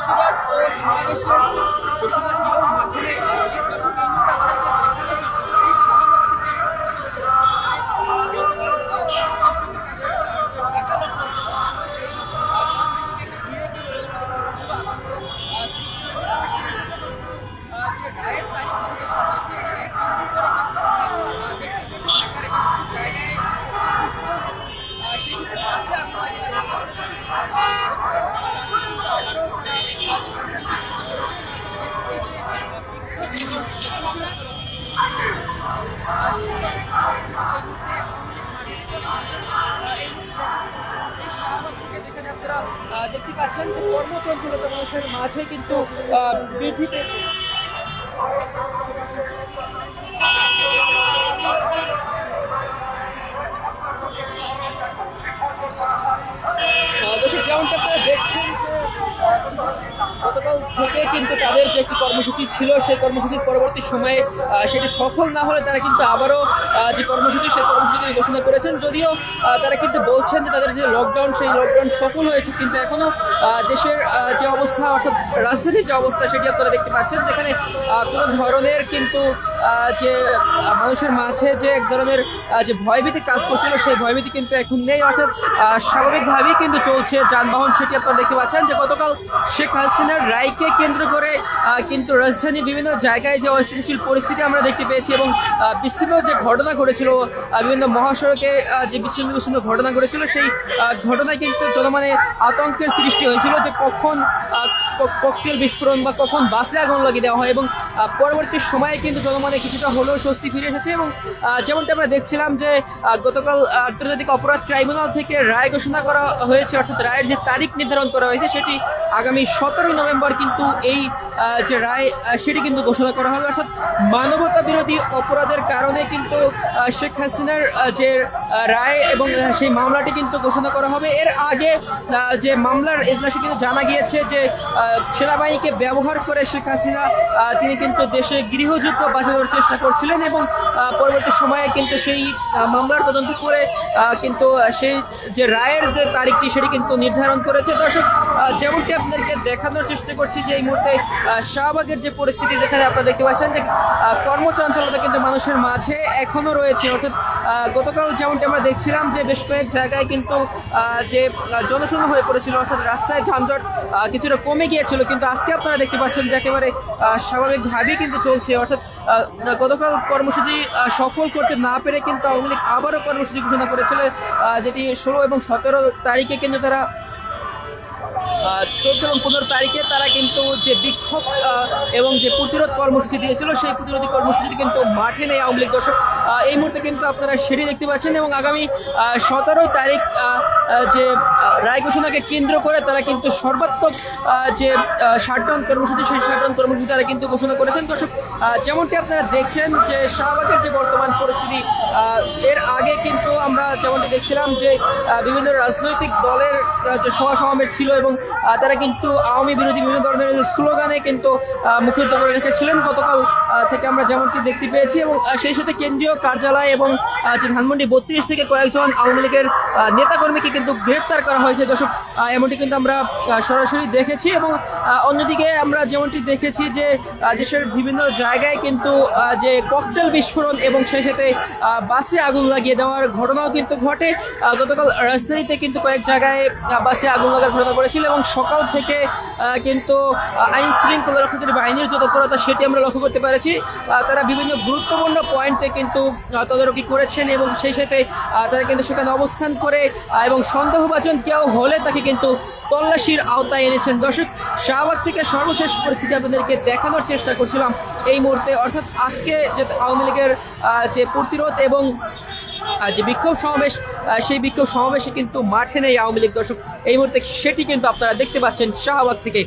প্রতিবাদ ও সমাবেশের ঘোষণা দিয়েও মাঠে দেখতে পাচ্ছেন কর্মচঞ্চলতা মানুষের মাঝে কিন্তু বৃদ্ধি পেয়েছে। যেমনটা আপনারা দেখছেন গতকাল থেকে কিন্তু তাদের যে একটি কর্মসূচি ছিল সেই কর্মসূচির পরবর্তী সময়ে সেটি সফল না হলে তারা কিন্তু আবারও যে কর্মসূচি সেই কর্মসূচি ঘোষণা করেছেন। যদিও তারা কিন্তু বলছেন যে তাদের যে লকডাউন সেই লকডাউন সফল হয়েছে, কিন্তু এখনো দেশের যে অবস্থা অর্থাৎ রাজধানীর যে অবস্থা সেটি আপনারা দেখতে পাচ্ছেন, যেখানে কোনো ধরনের কিন্তু যে মানুষের মাঝে যে এক ধরনের যে ভয়ভীতি কাজ করছিল সেই ভয়ভীতি কিন্তু এখন নেই, অর্থাৎ স্বাভাবিকভাবেই কিন্তু চলছে যানবাহন। সেটি আপনারা দেখতে পাচ্ছেন যে গতকাল শেখ হাসিনার রায়কে কেন্দ্র করে কিন্তু রাজধানীর বিভিন্ন জায়গায় যে অস্থিতিশীল পরিস্থিতি আমরা দেখতে পেয়েছি এবং বিচ্ছিন্ন যে ঘটনা ঘটেছিল বিভিন্ন মহাসড়কে যে বিচ্ছিন্ন ঘটনা ঘটেছিল সেই ঘটনায় কিন্তু জনমনে আতঙ্কের সৃষ্টি হয়েছিল যে কখন ককটেল বিস্ফোরণ বা কখন বাসে আগুন লাগিয়ে দেওয়া হয়, এবং পরবর্তী সময়ে কিন্তু জনমনে কিছুটা হলেও স্বস্তি ফিরে এসেছে। এবং যেমনটা আমরা দেখছিলাম যে গতকাল আন্তর্জাতিক অপরাধ ট্রাইব্যুনাল থেকে রায় ঘোষণা করা হয়েছে, অর্থাৎ রায়ের যে তারিখ নির্ধারণ করা হয়েছে সেটি আগামী 17 নভেম্বর কিন্তু এই যে রায় সেটি কিন্তু ঘোষণা করা হবে। অর্থাৎ মানবতা বিরোধী অপরাধের কারণে কিন্তু শেখ হাসিনার যে রায় এবং সেই মামলাটি কিন্তু ঘোষণা করা হবে। এর আগে যে মামলার এজলাসে কিন্তু জানা গিয়েছে যে সেনাবাহিনীকে ব্যবহার করে শেখ হাসিনা তিনি কিন্তু দেশে গৃহযুদ্ধ বাঁচানোর চেষ্টা করছিলেন এবং পরবর্তী সময়ে কিন্তু সেই মামলার তদন্ত করে কিন্তু সেই যে রায়ের যে তারিখটি সেটি কিন্তু নির্ধারণ করেছে। দর্শক, যেমনটি আপনাদেরকে দেখানোর চেষ্টা করছি যে এই মুহূর্তে শাহবাগের যে পরিস্থিতি, যেখানে আপনারা দেখতে পাচ্ছেন যে কর্মচঞ্চলতা কিন্তু মানুষের মাঝে এখনো রয়েছে। অর্থাৎ গতকাল যেমনটি আমরা দেখছিলাম যে বেশ কয়েক জায়গায় কিন্তু যে জনশূন্য হয়ে পড়েছিল, অর্থাৎ রাস্তায় যানজট কিছুটা কমে গিয়েছিল, কিন্তু আজকে আপনারা দেখতে পাচ্ছেন যে একেবারে স্বাভাবিকভাবেই কিন্তু চলছে। অর্থাৎ গতকাল কর্মসূচি সফল করতে না পেরে কিন্তু আওয়ামী লীগ আবারও কর্মসূচি ঘোষণা করেছিল, যেটি 16 এবং 17 তারিখে কিন্তু তারা 14 এবং 15 তারিখে তারা কিন্তু যে বিক্ষোভ এবং যে প্রতিরোধ কর্মসূচি দিয়েছিল সেই প্রতিরোধী কর্মসূচি কিন্তু মাঠে নেই আওয়ামী লীগ। দর্শক, এই মুহূর্তে কিন্তু আপনারা সেটি দেখতে পাচ্ছেন এবং আগামী 17 তারিখ যে রায় ঘোষণাকে কেন্দ্র করে তারা কিন্তু সর্বাত্মক যে শাটডাউন কর্মসূচি সেই শাটডাউন কর্মসূচি তারা কিন্তু ঘোষণা করেছেন। দর্শক, যেমনটি আপনারা দেখছেন যে শাহবাগের যে বর্তমান পরিস্থিতি, এর আগে কিন্তু আমরা যেমনটি দেখছিলাম যে বিভিন্ন রাজনৈতিক দলের যে সভা সমাবেশ ছিল এবং তারা কিন্তু আওয়ামী বিরোধী বিভিন্ন ধরনের স্লোগানে কিন্তু মুখরিত করে রেখেছিলেন। গতকাল থেকে আমরা যেমনটি দেখতে পেয়েছি এবং সেই সাথে কেন্দ্রীয় কার্যালয় এবং যে ধানমন্ডি 32 থেকে কয়েকজন আওয়ামী লীগের নেতাকর্মীকে কিন্তু গ্রেপ্তার করা হয়েছে। দর্শক, এমনটি কিন্তু আমরা সরাসরি দেখেছি এবং অন্যদিকে আমরা যেমনটি দেখেছি যে দেশের বিভিন্ন জায়গায় কিন্তু যে ককটেল বিস্ফোরণ এবং সেই সাথে বাসে আগুন লাগিয়ে দেওয়ার ঘটনাও কিন্তু ঘটে। গতকাল রাজধানীতে কিন্তু কয়েক জায়গায় বাসে আগুন লাগার ঘটনা করেছিল এবং সকাল থেকে কিন্তু আইন শৃঙ্খলা রক্ষাকারী বাহিনীর যে তৎপরতা সেটি আমরা লক্ষ্য করতে পেরেছি। তারা বিভিন্ন গুরুত্বপূর্ণ পয়েন্টে কিন্তু তদারকি করেছেন এবং সেই সাথে তারা কিন্তু সেখানে অবস্থান করে এবং সন্দেহভাজন কেউ হলে তাকে কিন্তু তল্লাশির আওতায় এনেছেন। দর্শক, শাহবাগ থেকে সর্বশেষ পরিস্থিতি আপনাদেরকে দেখানোর চেষ্টা করছিলাম এই মুহূর্তে, অর্থাৎ আজকে যে আওয়ামী লীগের যে প্রতিরোধ এবং যে বিক্ষোভ সমাবেশ সেই বিক্ষোভ সমাবেশে কিন্তু মাঠে নেই আওয়ামী লীগ। দর্শক, এই মুহূর্তে সেটি কিন্তু আপনারা দেখতে পাচ্ছেন শাহবাগ থেকে।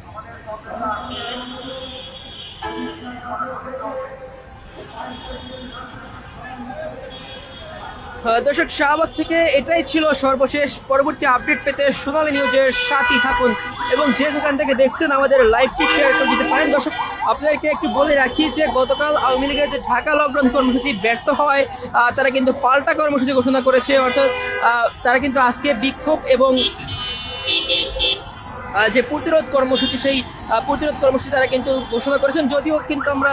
আমাদের দর্শক, শাহবাগ থেকে এটাই ছিল সর্বশেষ। পরবর্তী আপডেট পেতে সোনালী নিউজের সাথেই থাকুন এবং যে যেখান থেকে দেখছেন আমাদের লাইভটি শেয়ার করে দিতে পারেন। দর্শক, আপনাদেরকে একটু বলে রাখি যে গতকাল আওয়ামী লীগের যে ঢাকা লকডাউন কর্মসূচি ব্যর্থ হওয়ায় তারা কিন্তু পাল্টা কর্মসূচি ঘোষণা করেছে। অর্থাৎ তারা কিন্তু আজকে বিক্ষোভ এবং যে প্রতিরোধ কর্মসূচি, সেই প্রতিরোধ কর্মসূচি তারা কিন্তু ঘোষণা করেছেন। যদিও কিন্তু আমরা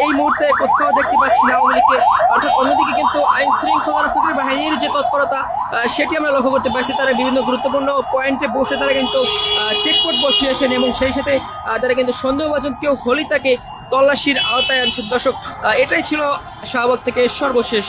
এই মুহূর্তে কোথাও দেখতে পাচ্ছি না আওয়ামী লীগকে। অর্থাৎ অন্যদিকে কিন্তু আইন শৃঙ্খলা রক্ষাকারী বাহিনীর যে তৎপরতা সেটি আমরা লক্ষ্য করতে পারছি। তারা বিভিন্ন গুরুত্বপূর্ণ পয়েন্টে বসে তারা কিন্তু চেকপোস্ট বসিয়েছেন এবং সেই সাথে তারা কিন্তু সন্দেহভাজন কেউ হলেই তাকে তল্লাশির আওতায় আনছেন। দর্শক, এটাই ছিল শাহবাগ থেকে সর্বশেষ।